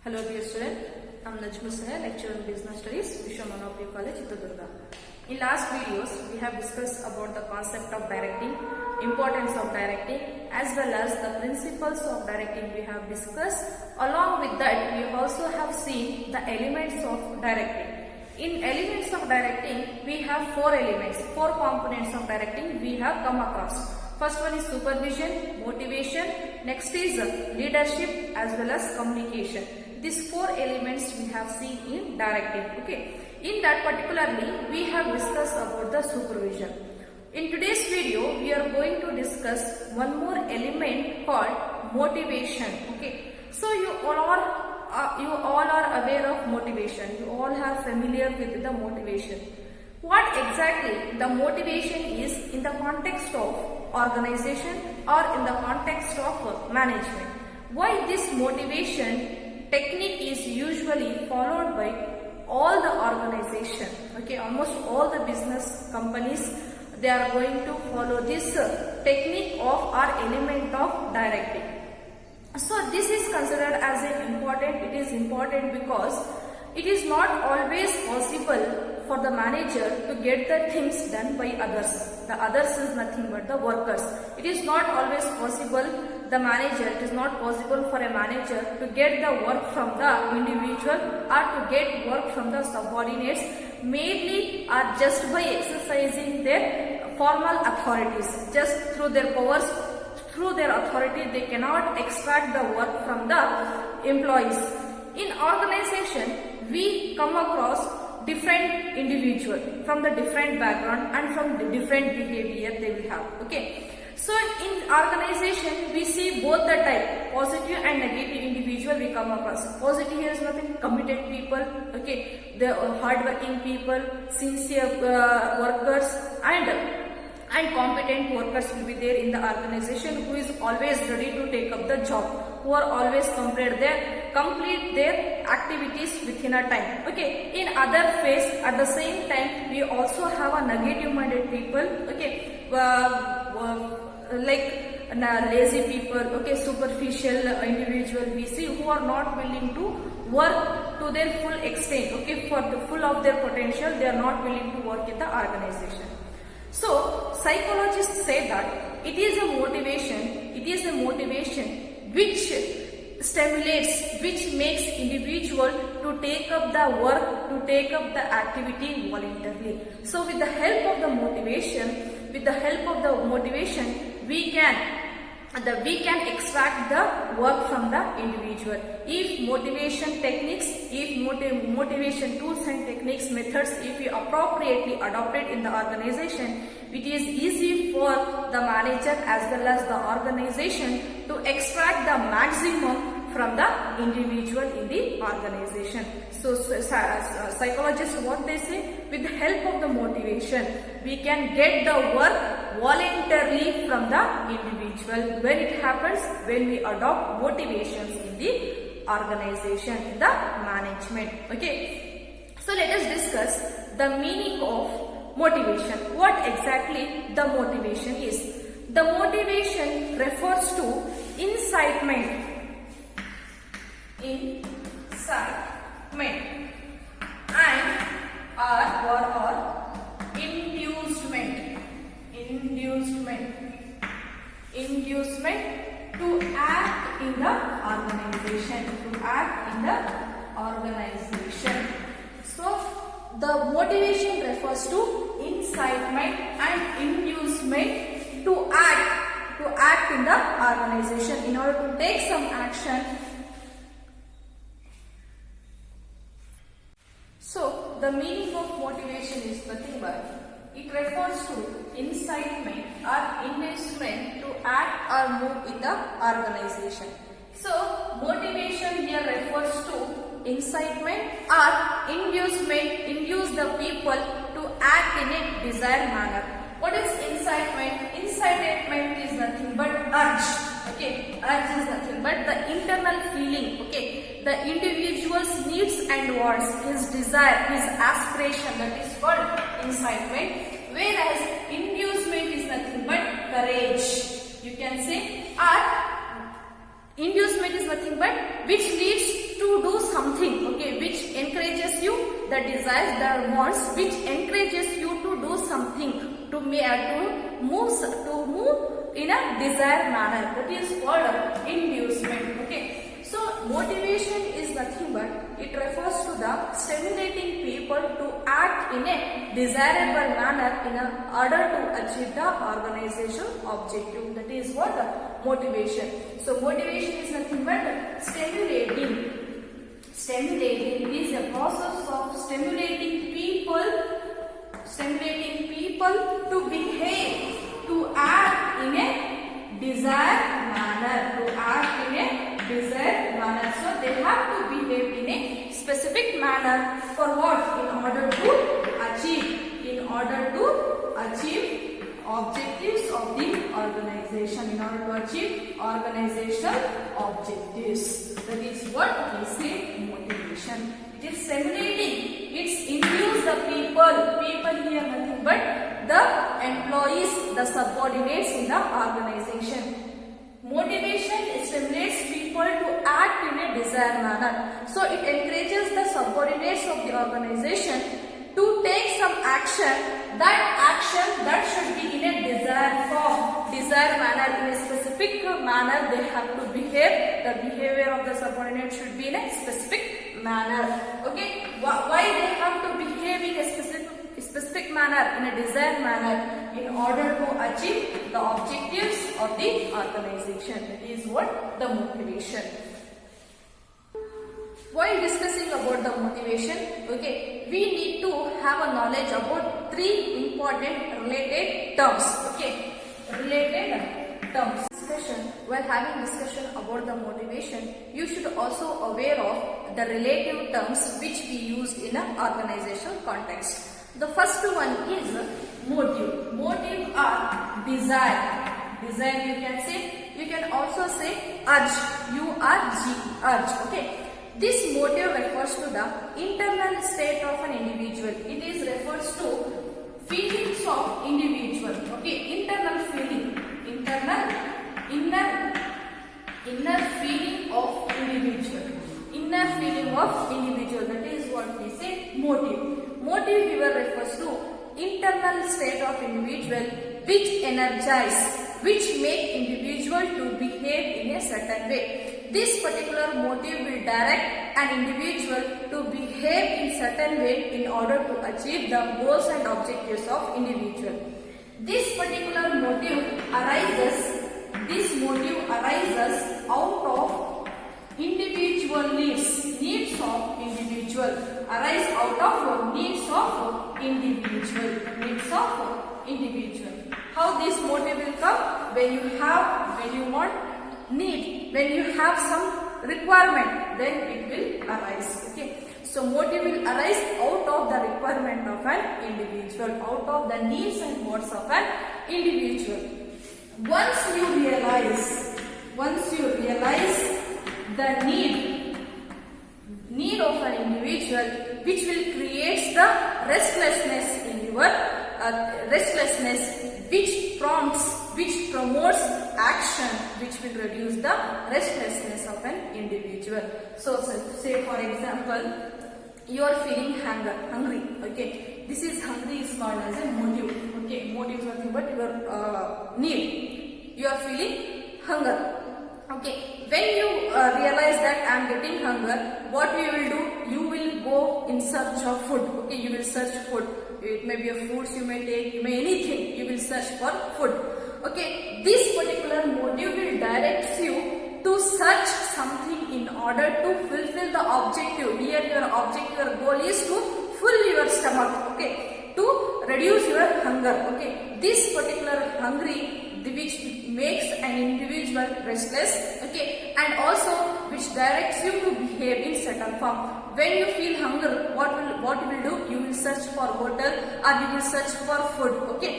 Hello dear student, I am Najmus, lecturer in Business Studies, Vishwamanopoli College, Chitradurga. In last videos, we have discussed about the concept of directing, importance of directing, as well as the principles of directing we have discussed. Along with that, we also have seen the elements of directing. In elements of directing, we have four elements, four components of directing we have come across. First one is supervision, motivation, next is leadership as well as communication. These four elements we have seen in directing. Okay. In that particularly, we have discussed about the supervision. In today's video, we are going to discuss one more element called motivation. Okay. So you all are aware of motivation. You all are familiar with the motivation. What exactly the motivation is in the context of organization or in the context of management? Why this motivation technique is usually followed by all the organization? Okay, almost all the business companies, they are going to follow this technique of or element of directing. So this is considered as important. It is important because it is not always possible for the manager to get the things done by others. The others is nothing but the workers. It is not always possible the manager, it is not possible for a manager to get the work from the individual or to get work from the subordinates mainly or just by exercising their formal authorities. Just through their powers, through their authority, they cannot extract the work from the employees. In organization, we come across different individual from the different background and from the different behavior they will have. Okay. So in organization, we see both the type, positive and negative individual we come across. Positive here is nothing, committed people, okay, the hardworking people, sincere workers and competent workers will be there in the organization who is always ready to take up the job, who are always complete their activities within a time. Okay. In other phase, at the same time, we also have a negative minded people. Okay. Like lazy people, okay, superficial individual we see who are not willing to work to their full extent, okay, for the full of their potential, they are not willing to work in the organization. So psychologists say that it is a motivation which stimulates, which makes individual to take up the work, to take up the activity voluntarily. So with the help of the motivation, we can extract the work from the individual. If motivation techniques, motivation tools and techniques, methods, if we appropriately adopted in the organization, it is easy for the manager as well as the organization to extract the maximum from the individual in the organization. So psychologists, what they say, with the help of the motivation, we can get the work voluntarily from the individual. When it happens, when we adopt motivations in the organization, in the management. Okay. So let us discuss the meaning of motivation. What exactly the motivation is? The motivation refers to incitement and or inducement to act in the organization, So the motivation refers to incitement and inducement to act in the organization in order to take some action. So the meaning of motivation is nothing but it refers to incitement or inducement to act or move in the organization. So motivation here refers to incitement or induce the people to act in a desired manner. What is incitement? Incitement is nothing but urge. Okay, urge is nothing but the internal feeling. Okay, the individual's needs and wants, his desire, his aspiration, that is called incitement. Whereas inducement is nothing but courage. You can say, or inducement is nothing but which leads to do the desires, the wants which encourages you to do something, to move in a desired manner. That is called inducement. Okay. So motivation is nothing but it refers to the stimulating people to act in a desirable manner in order to achieve the organizational objective. That is what motivation. So motivation is nothing but stimulating. Stimulating is a process of stimulating people to behave, to act in a desired manner, So they have to behave in a specific manner for what? In order to achieve objectives of the organization, in order to achieve organizational objectives. That is what we say motivation. It is stimulating. It's induce the people here nothing but the employees, the subordinates in the organization. Motivation stimulates people to act in a desired manner. So it encourages the subordinates of the organization to take some action that should be in a desired form, desired manner, in a specific manner they have to behave. The behavior of the subordinate should be in a specific manner. Okay, why they have to behave in a specific manner, in a desired manner, in order to achieve the objectives of the organization. That is what the motivation. While discussing about the motivation, okay, we need to have a knowledge about three important related terms. Okay, related terms. While having discussion about the motivation, you should also aware of the relative terms which we use in an organizational context. The first one is motive. Motive are desire. Desire you can say. You can also say urge. Urge. Okay. This motive refers to the internal state of an individual. It is refers to feelings of individual. Okay. Internal feeling. Inner feeling of individual. Inner feeling of individual. That is what we say motive. Motive here refers to internal state of individual which energize, which make individual to behave in a certain way. This particular motive will direct an individual to behave in certain way in order to achieve the goals and objectives of individual. This particular motive arises out of individual needs of individual. Arise out of needs of individual. How this motive will come? When you want need, when you have some requirement, then it will arise. Okay. So motive will arise out of the requirement of an individual, out of the needs and wants of an individual. Once you realize the need of an individual, which will create the restlessness in your which promotes action, which will reduce the restlessness of an individual. So say for example, you are feeling hungry. Okay, this is hungry is called as a motive. Okay, motive is nothing but your need. You are feeling hunger. Okay, when you realize that I am getting hunger, what you will do? You will go in search of food. Okay, you will search food. It may be a foods you may take, you may anything. You will search for food. Okay, this particular motive will direct you to search something in order to fulfill the objective. Here your goal is to fill your stomach. Okay, to reduce your hunger. Okay, this particular hungry which makes an individual restless, okay, and also which directs you to behave in certain form. When you feel hunger, what you will do? You will search for water or you will search for food. Okay.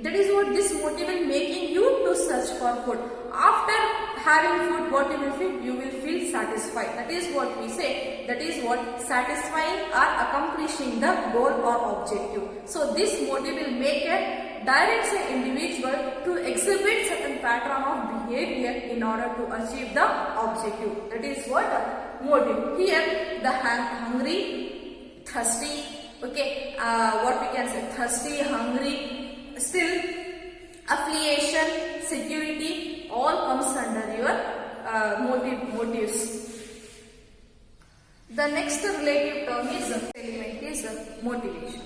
That is what this motive will making you to search for food. After having food, what you will feel? You will feel satisfied. That is what we say. That is what satisfying or accomplishing the goal or objective. So this motive will make a directs an individual to exhibit certain pattern of behavior in order to achieve the objective. That is what motive. Here the hungry thirsty, okay, what we can say, thirsty, hungry, still affiliation, security, all comes under your motives. The next relative term is element is motivation.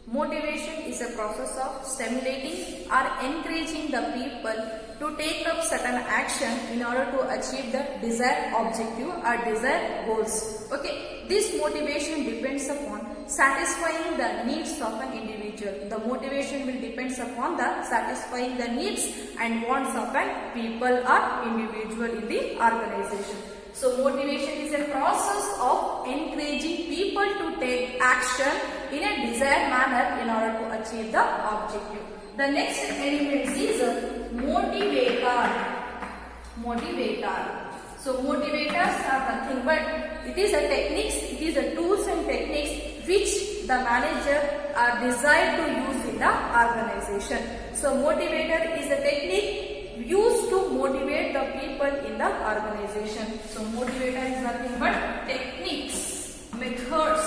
Motivation is a process of stimulating or encouraging the people to take up certain action in order to achieve the desired objective or desired goals. Okay, this motivation depends upon satisfying the needs of an individual. The motivation will depends upon the satisfying the needs and wants of an people or individual in the organization. So motivation is a process of encouraging people to take action in a desired manner in order to achieve the objective. The next element is motivator. Motivator. So motivators are nothing but it is a techniques, it is a tools and techniques which the manager are desired to use in the organization. So motivator is a technique used to motivate the people in the organization. So motivator is nothing but techniques, methods,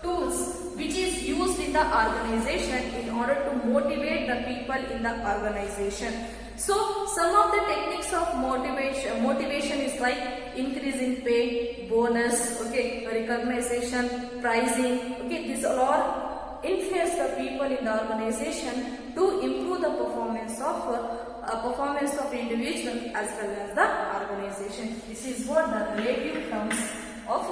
tools which is used in the organization in order to motivate the people in the organization. So some of the techniques of motivation is like increase in pay, bonus, okay, recognition, pricing, okay, these all are influence the people in the organization to improve the performance of individual as well as the organization. This is what the relative terms of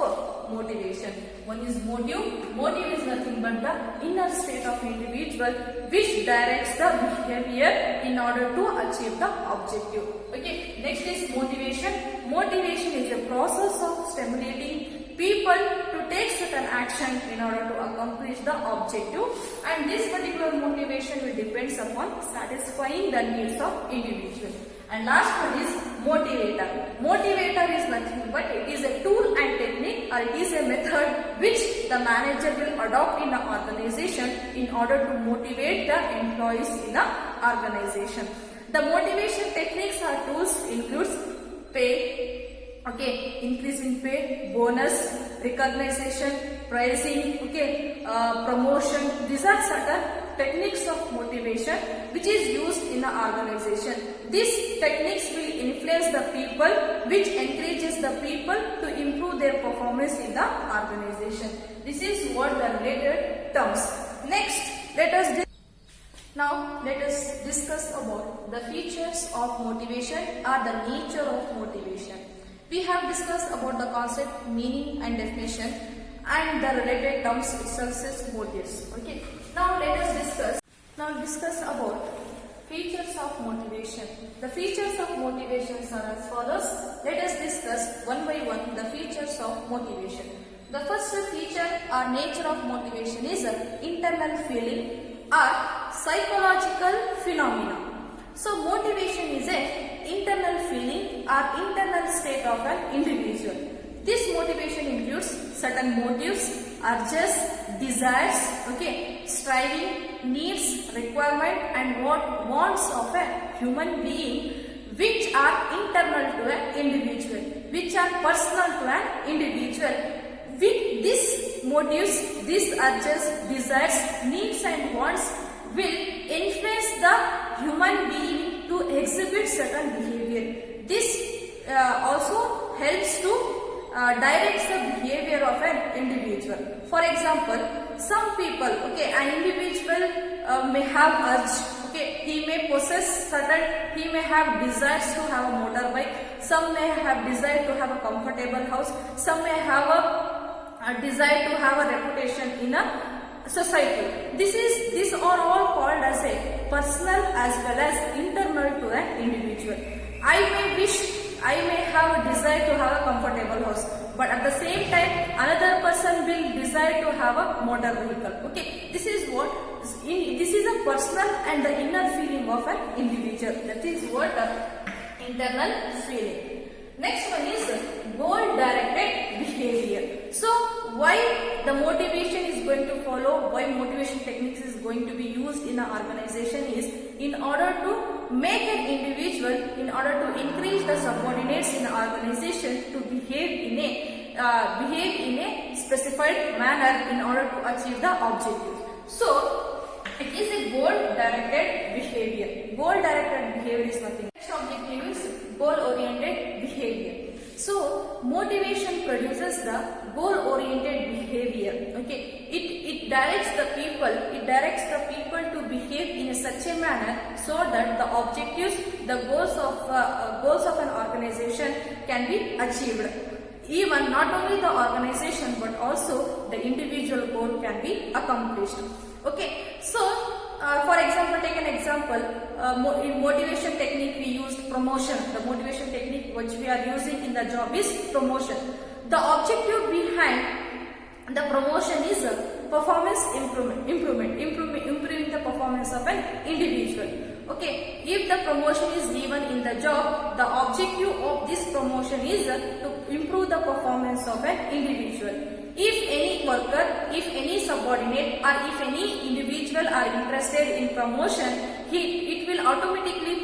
motivation. One is motive. Motive is nothing but the inner state of individual which directs the behavior in order to achieve the objective. Okay. Next is motivation. Motivation is a process of stimulating people to take certain action in order to accomplish the objective, and this particular motivation will depends upon satisfying the needs of individual. And last one is motivator. Motivator is nothing but it is a tool and technique, or it is a method which the manager will adopt in the organization in order to motivate the employees in the organization. The motivation techniques or tools includes pay, okay, increase in pay, bonus, recognition, pricing, okay, promotion. These are certain techniques of motivation which is used in the organization. These techniques will influence the people, which encourages the people to improve their performance in the organization. This is what the related terms. Next, let us discuss about the features of motivation or the nature of motivation. We have discussed about the concept, meaning and definition, and the related terms itself is motives. Okay. Now let us discuss about features of motivation. The features of motivation are as follows. Let us discuss one by one the features of motivation. The first feature or nature of motivation is internal feeling or psychological phenomena. So motivation is an internal feeling or internal state of an individual. This motivation includes certain motives, urges, desires, okay, striving, needs, requirement and wants of a human being which are internal to an individual, which are personal to an individual. With these motives, these urges, desires, needs and wants will influence the human being to exhibit certain behavior. This also helps to directs the behavior of an individual. For example, some people, okay, an individual may have urge, okay, he may possess certain, he may have desires to have a motorbike, some may have desire to have a comfortable house, some may have a desire to have a reputation in a society. These are all called as a personal as well as internal to an individual. I may have a desire to have a comfortable house, but at the same time another person will desire to have a motor vehicle. Okay, this is a personal and the inner feeling of an individual. That is what internal feeling. Next one is goal directed behavior. So why the motivation is going to follow, why motivation techniques is going to be used in an organization is in order to make an individual, in order to increase the subordinates in the organization to behave in a specified manner in order to achieve the objectives. So, it is a goal-directed behavior. Goal-directed behavior is nothing. Next objective is goal-oriented behavior. So, motivation produces the goal-oriented behavior. Okay, it directs the people to behave in such a manner so that the objectives, the goals of an organization can be achieved. Even not only the organization but also the individual goal can be accomplished. Okay, so for example, take an example. In motivation technique we used promotion. The motivation technique which we are using in the job is promotion. The objective behind the promotion is performance improving the performance of an individual. Okay, if the promotion is given in the job, the objective of this promotion is to improve the performance of an individual. If any worker, if any subordinate or if any individual are interested in promotion, it will automatically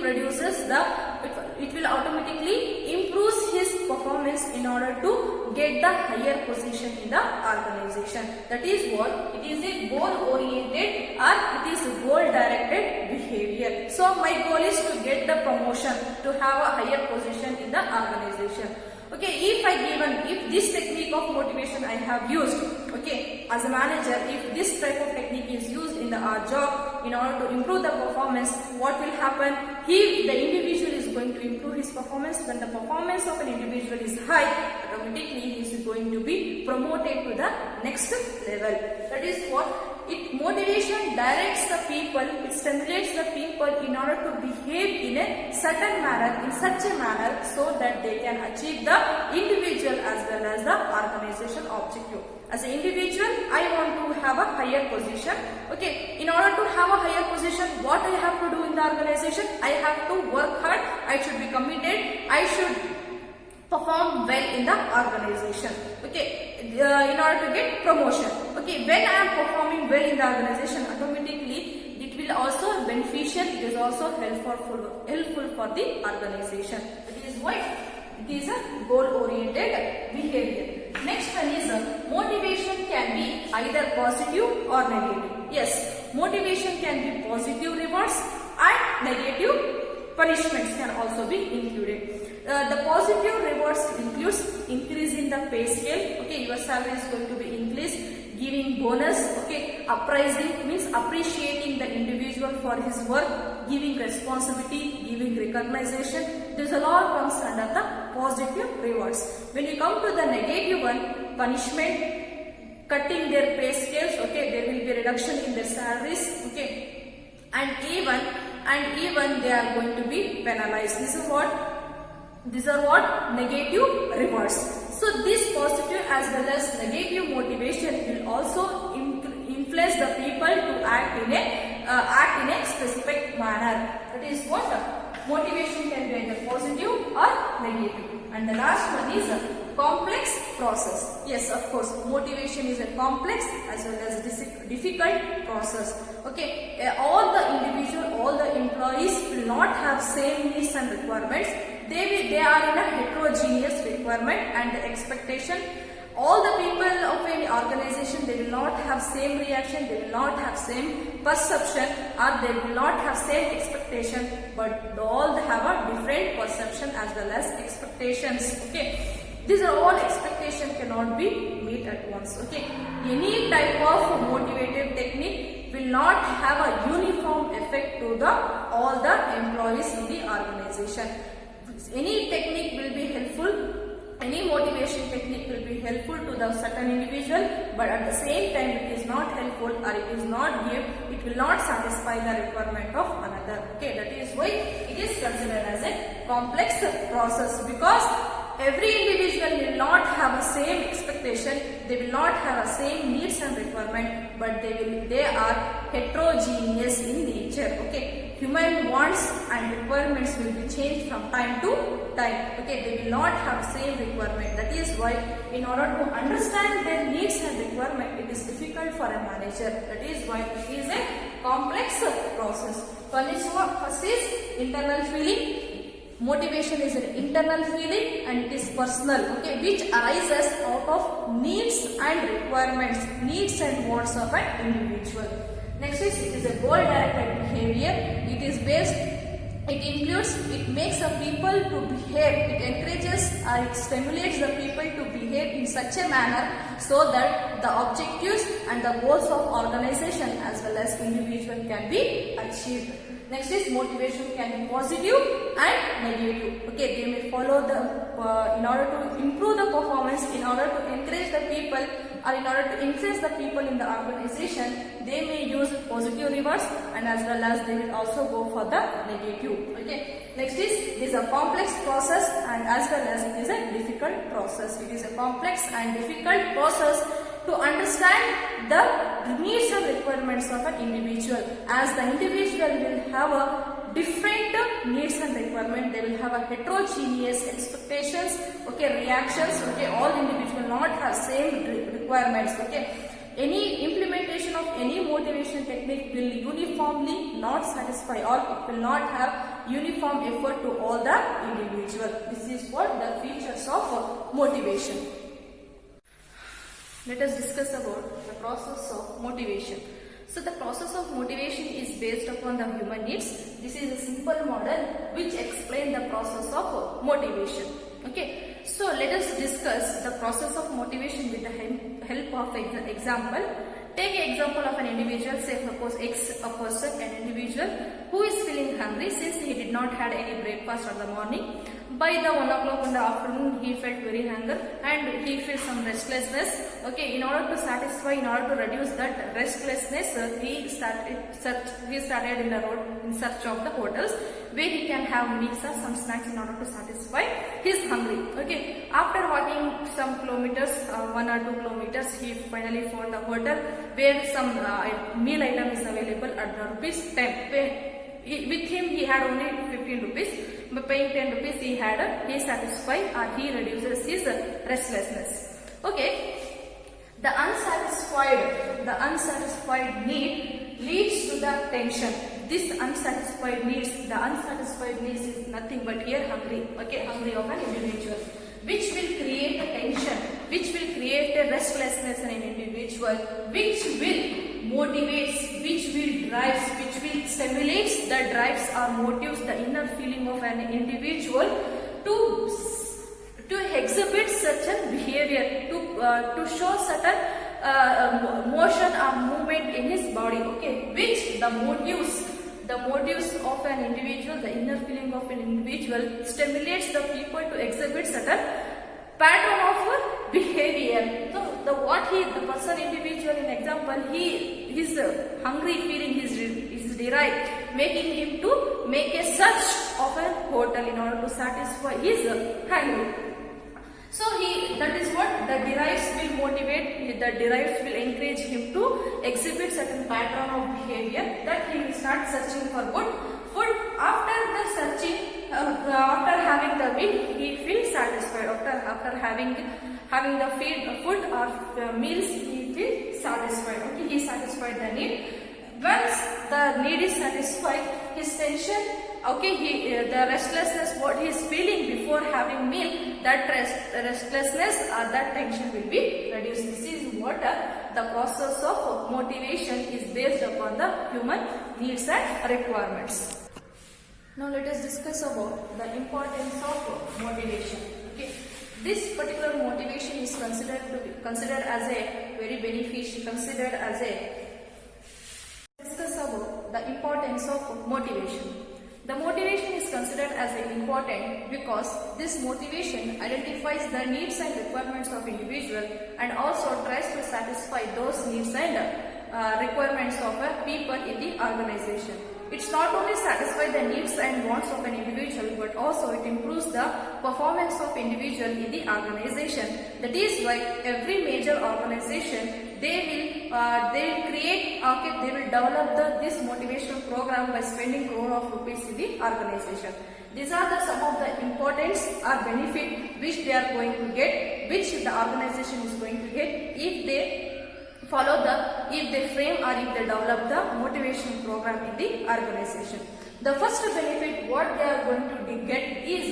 improves his performance in order to get the higher position in the organization. That is what it is, a goal oriented or it is a goal directed behavior. So my goal is to get the promotion, to have a higher position in the organization. Okay, if this technique of motivation I have used, okay, as a manager, if this type of technique is used in our job in order to improve the performance, what will happen? The individual is going to improve his performance. When the performance of an individual is high, automatically he is going to be promoted to the next level. That is what motivation directs the people, it stimulates the people in order to behave in a certain manner, in such a manner so that they can achieve the individual as well as the organization objective. As an individual, I want to have a higher position. Okay, in order to have a higher position, what I have to do in the organization? I have to work hard, I should be committed, I should perform well in the organization. Okay, in order to get promotion. Okay, when I am performing well in the organization, automatically it will also beneficial, it is also helpful for the organization. That is why it is a goal oriented behavior. Next one is motivation can be either positive or negative. Yes, motivation can be positive rewards and negative punishments can also be included. The positive rewards includes increase in the pay scale. Okay, your salary is going to be increased, giving bonus. Okay, appraising means appreciating the individual for his work, giving responsibility, giving recognition. This all comes under the positive rewards. When you come to the negative one, punishment, cutting their pay scales. Okay, there will be reduction in their salaries. Okay, and even they are going to be penalized. These are what negative rewards. So this positive as well as negative motivation will also influence the people to act in a specific manner. That is what motivation can be either positive or negative. And the last one is a complex process. Yes, of course, motivation is a complex as well as difficult process. Okay, all the employees will not have same needs and requirements. They are in a heterogeneous requirement and the expectation. All the people of any organization, they will not have same reaction, they will not have same perception, or they will not have same expectation, but they all have a different perception as well as expectations. Okay, these are all expectations cannot be met at once. Okay, any type of motivative technique will not have a uniform effect to all the employees in the organization. Any technique will be helpful, any motivation technique will be helpful to the certain individual, but at the same time it is not helpful or it is not it will not satisfy the requirement of another. Okay, that is why it is considered as a complex process, because every individual will not have a same expectation, they will not have a same needs and requirement, but they are heterogeneous in nature. Okay, human wants and requirements will be changed from time to time. Okay, they will not have same requirement. That is why in order to understand their needs and requirement, it is difficult for a manager. That is why it is a complex process. First is internal feeling, Motivation is an internal feeling and it is personal, okay, which arises out of needs and requirements, needs and wants of an individual. Next is, it is a goal-directed behavior. It is based, it includes, it makes the people to behave, it encourages or it stimulates the people to behave in such a manner so that the objectives and the goals of organization as well as individual can be achieved. Next is, motivation can be positive and negative. Okay, they may follow the, in order to improve the performance, in order to encourage the people or in order to influence the people in the organization, they may use positive rewards and as well as they will also go for the negative. Okay. Next is, it is a complex process and as well as it is a difficult process. It is a complex and difficult process to understand the needs and requirements of an individual, as the individual will have a different needs and requirement. They will have a heterogeneous expectations, okay, reactions, okay, all individuals not have same requirements, okay. Any implementation of any motivation technique will uniformly not satisfy or it will not have uniform effort to all the individual. This is what the features of motivation. Let us discuss about the process of motivation. So the process of motivation is based upon the human needs. This is a simple model which explains the process of motivation. Okay. So let us discuss the process of motivation with the help of example. Take an example of an individual, say suppose a person, an individual who is feeling hungry since he did not had any breakfast in the morning. By the 1 o'clock in the afternoon, he felt very hunger and he feels some restlessness. Okay, in order to satisfy, in order to reduce that restlessness, he started in the road in search of the hotels where he can have meals or some snacks in order to satisfy his hungry. Okay, after walking some kilometers, 1 or 2 kilometers, he finally found a hotel where some meal item is available at the rupees 10. With him he had only 15 rupees, but paying 10 rupees he satisfied or he reduces his restlessness. Okay, the unsatisfied need leads to the tension. This unsatisfied needs is nothing but here hungry, okay, hungry of an individual, which will create a tension, which will create a restlessness in an individual, which will motivates, which will drives, which will stimulates the drives or motives the inner feeling of an individual to exhibit such a behavior, to show certain motion or movement in his body, okay, which the motives of an individual, the inner feeling of an individual stimulates the people to exhibit certain pattern of behavior. So the person individual in example, his hungry feeling is derived, making him to make a search of a hotel in order to satisfy his hunger. So that is what the derives will motivate, the derives will encourage him to exhibit certain pattern of behavior that he will start searching for good food. After the searching, after having the meal, he feels satisfied. After having the food or meals, he feels satisfied. Okay, he satisfied the need. Once the need is satisfied, his tension, okay, the restlessness what he is feeling before having meal, that restlessness or that tension will be reduced. This is what the process of motivation is based upon the human needs and requirements. Now let us discuss about the importance of motivation. Okay, this particular motivation is considered as a very beneficial. Discuss about the importance of motivation. The motivation is considered as important because this motivation identifies the needs and requirements of individual and also tries to satisfy those needs and requirements of people in the organization. It's not only satisfy the needs and wants of an individual, but also it improves the performance of individual in the organization. That is why every major organization they will develop this motivational program by spending crore of rupees in the organization. These are some of the importance or benefit which they are going to get, which the organization is going to get if they frame or if they develop the motivation program in the organization. The first benefit what they are going to get is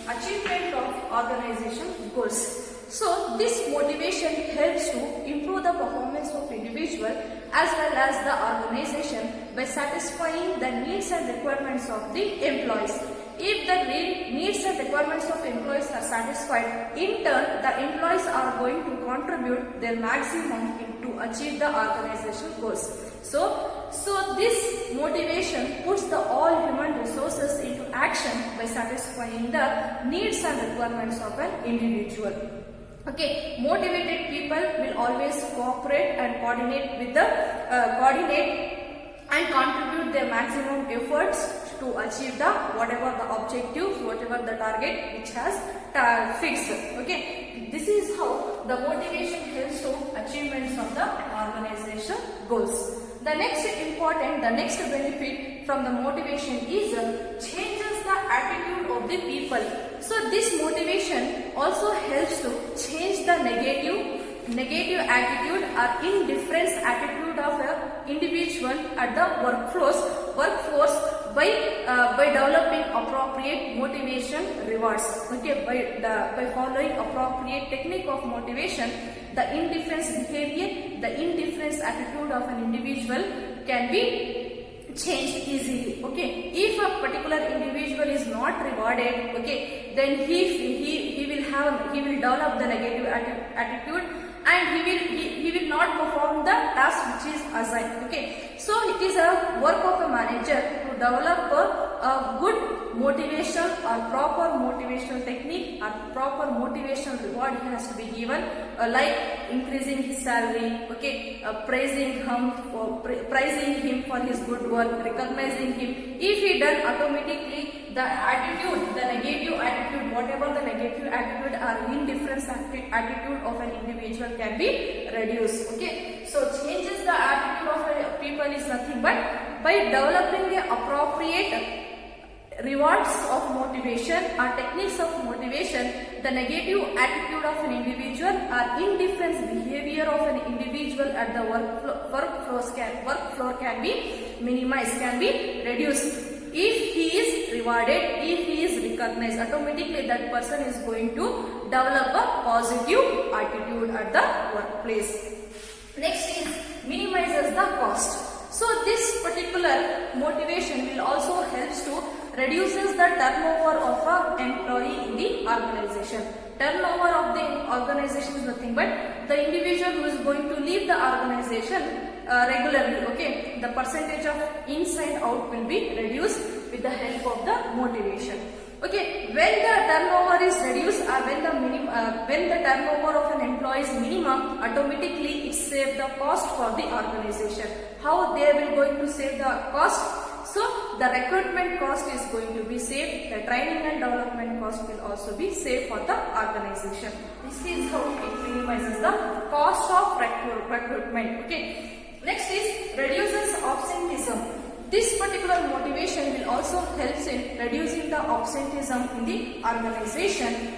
achievement of organization goals. So this motivation helps to improve the performance of individual as well as the organization by satisfying the needs and requirements of the employees. If the needs and requirements of employees are satisfied, in turn the employees are going to contribute their maximum to achieve the organization goals. So this motivation puts the all human resources into action by satisfying the needs and requirements of an individual. Okay, motivated people will always cooperate and coordinate with the and contribute their maximum efforts to achieve the whatever the objectives, whatever the target which has fixed. Okay, this is how the motivation helps to achievements of the organization goals. The next benefit from the motivation is changes the attitude of the people. So this motivation also helps to change the negative attitude or indifference attitude of an individual at the workforce by developing appropriate motivation rewards. Okay, by following appropriate technique of motivation, the indifference behavior, the indifference attitude of an individual can be changed easily. Okay, if a particular individual is not rewarded, okay, then he will develop the negative attitude and he will not perform the task which is assigned. Okay, so it is a work of a manager to develop a good motivation or proper motivational technique or proper motivational reward he has to be given, like increasing his salary, okay, praising him for his good work, recognizing him. If he done, automatically the attitude, the negative attitude, whatever the negative attitude or indifference attitude of an individual can be reduced. Okay, so changes the attitude of a people is nothing but by developing a appropriate rewards of motivation or techniques of motivation, the negative attitude of an individual or indifference behavior of an individual at the work floor can be minimized, can be reduced. If he is rewarded, if he is recognized, automatically that person is going to develop a positive attitude at the workplace. Next is minimizes the cost. So this particular motivation will also helps to reduces the turnover of an employee in the organization. Turnover of the organization is nothing but the individual who is going to leave the organization regularly. Okay, the percentage of inside out will be reduced with the help of the motivation. Okay, when the turnover is reduced or when the turnover of an employee is minimum, automatically it saves the cost for the organization. How they will going to save the cost? So the recruitment cost is going to be saved, the training and development cost will also be saved for the organization. This is how it minimizes the cost of recruitment. Okay. Next is reduces absenteeism. This particular motivation will also helps in reducing the absenteeism in the organization.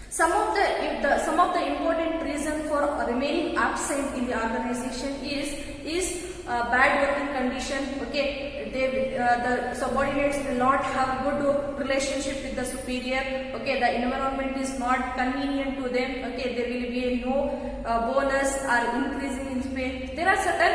Some of the important reason for remaining absent in the organization is bad working condition. Okay, the subordinates will not have good relationship with the superior. Okay, the environment is not convenient to them. Okay, there will be no bonus or increasing in pay. There are certain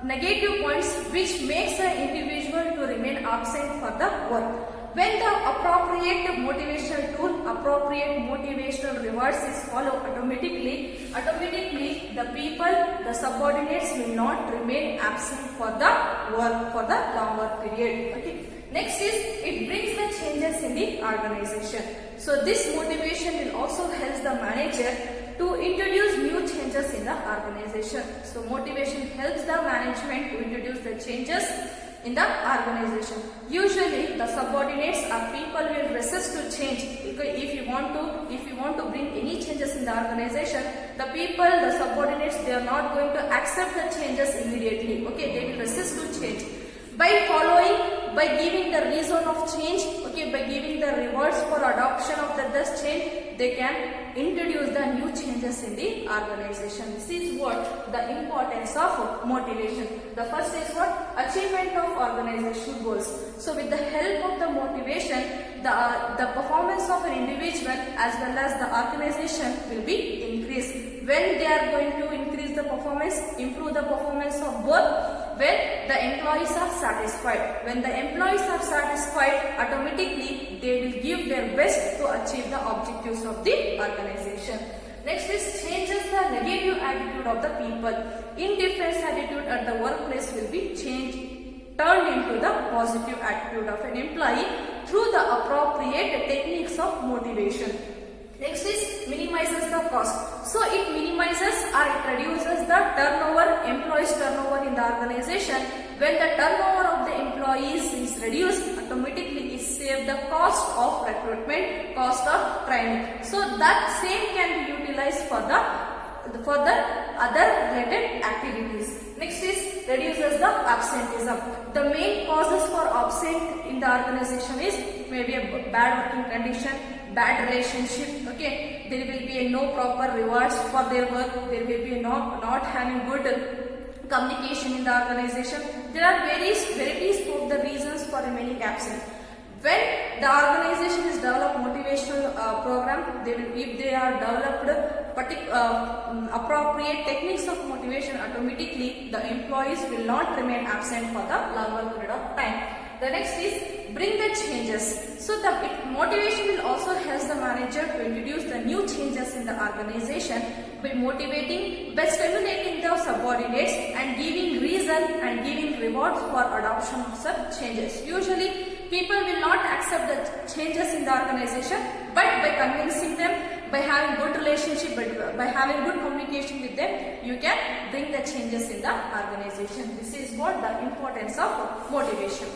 negative points which makes an individual to remain absent for the work. When the appropriate motivational tool, appropriate motivational rewards is followed, automatically the people, the subordinates will not remain absent for the work for the longer period. Okay. Next is it brings the changes in the organization. So this motivation will also help the manager to introduce new changes in the organization. So motivation helps the management to introduce the changes in the organization. Usually the subordinates or people will resist to change, because if you want to bring any changes in the organization, the people, the subordinates, they are not going to accept the changes immediately. Okay, they will resist to change. By giving the reason of change, okay, by giving the rewards for adoption of this change, they can introduce the new changes in the organization. This is what the importance of motivation. The first is what? Achievement of organizational goals. So with the help of the motivation, the performance of an individual as well as the organization will be increased. When they are going to increase the performance, improve the performance of both, when the employees are satisfied. When the employees are satisfied, automatically they will give their best to achieve the objectives of the organization. Next is changes the negative attitude of the people. Indifference attitude at the workplace will be turned into the positive attitude of an employee through the appropriate techniques of motivation. Next is minimizes the cost. So it minimizes or it reduces the turnover, employees turnover in the organization. When the turnover of the employees is reduced, automatically it saves the cost of recruitment, cost of training. So that same can be utilized for the other related activities. Next is reduces the absenteeism. The main causes for absent in the organization is maybe a bad working condition, bad relationship, okay, there will be no proper rewards for their work, there will be not having good communication in the organization. There are varieties of the reasons for remaining absent. When the organization is developed motivational program, if they are developed appropriate techniques of motivation, automatically the employees will not remain absent for the longer period of time. The next is bring the changes. So the motivation will also help the manager to introduce the new changes in the organization by motivating, by stimulating the subordinates and giving reason and giving rewards for adoption of such changes. Usually people will not accept the changes in the organization, but by convincing them, by having good relationship, by having good communication with them, you can bring the changes in the organization. This is what the importance of motivation.